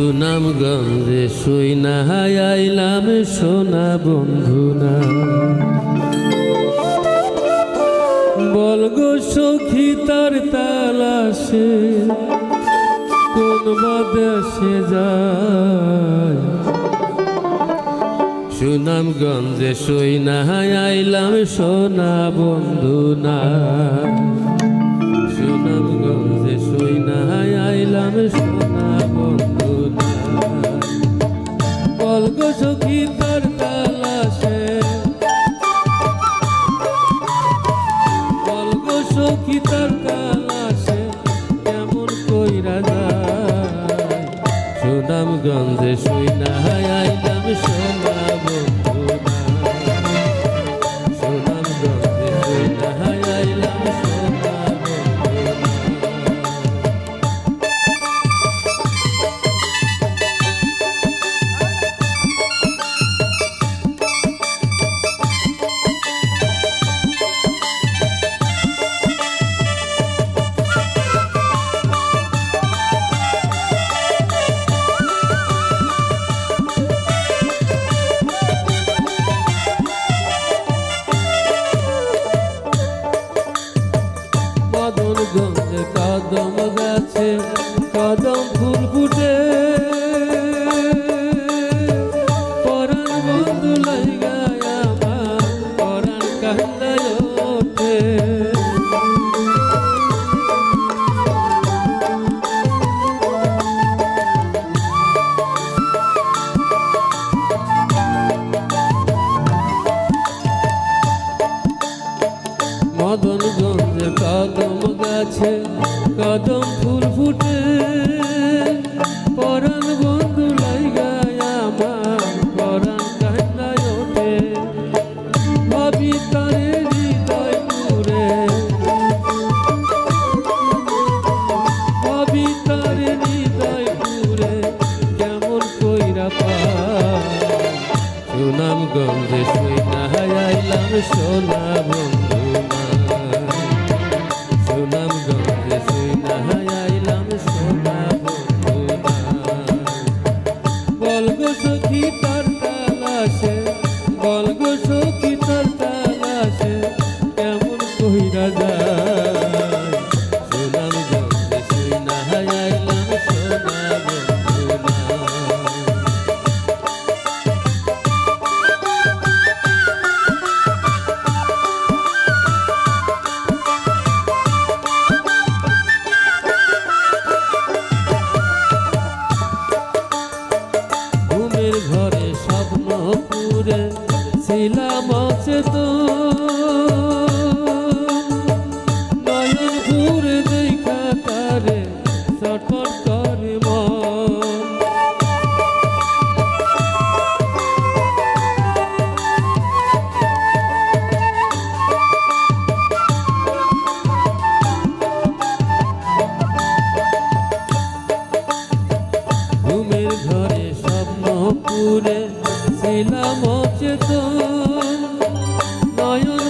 সুনামগঞ্জে শুইনা আইলাম সোনা বন্ধুনা, বলগো সখী তার তালাশে কোন দেশে যায়। সুনামগঞ্জে শুইনা আইলাম সোনা বন্ধুনা, সুনামগঞ্জে শুইনা আইলাম সোনা বন্ধুনা, বলগো সখী তার তালাশে, বলগো সখী তার তালাশে কেমন কইরা যায়। সুনামগঞ্জে শুইনা আইলাম সোনা বন্ধুনা, সুনামগঞ্জে শুইনা আইলাম সোনা বন্ধুনা। মদনগঞ্জে কদম গাছে কদম ফুল ফুটে, পরাণ বন্ধু লাইগায় আমার পরাণ কান্দায় ওঠে। মদনগঞ্জে কদম গাছে কদম ফুল ফুটে, পরাণ বন্ধু লাইগায় আমার পরাণ কান্দায় ওঠে। ভাবি তারে হৃদয় পুরে, ভাবি তারে হৃদয় পুরে কেমন কইরা পায়। সুনামগঞ্জে শুইনা আইলাম সোনা বন্ধুনা, সুনামগঞ্জে শুইনা আইলাম সোনা বন্ধুনা, বলগো সখী তার তালাশে, বলগো সখী তার তালাশে কেমন কইরা যায়। সুনামগঞ্জে শুইনা আইলাম সোনা বন্ধুনা। ঘরে স্বপ্ন পুরে ছিলাম নয়ন ঘুরে দেখা তারে ছটফট করে মন। ঘুমের ঘরে স্বপ্ন পুরে ছিলাম অচেতন, নয়ন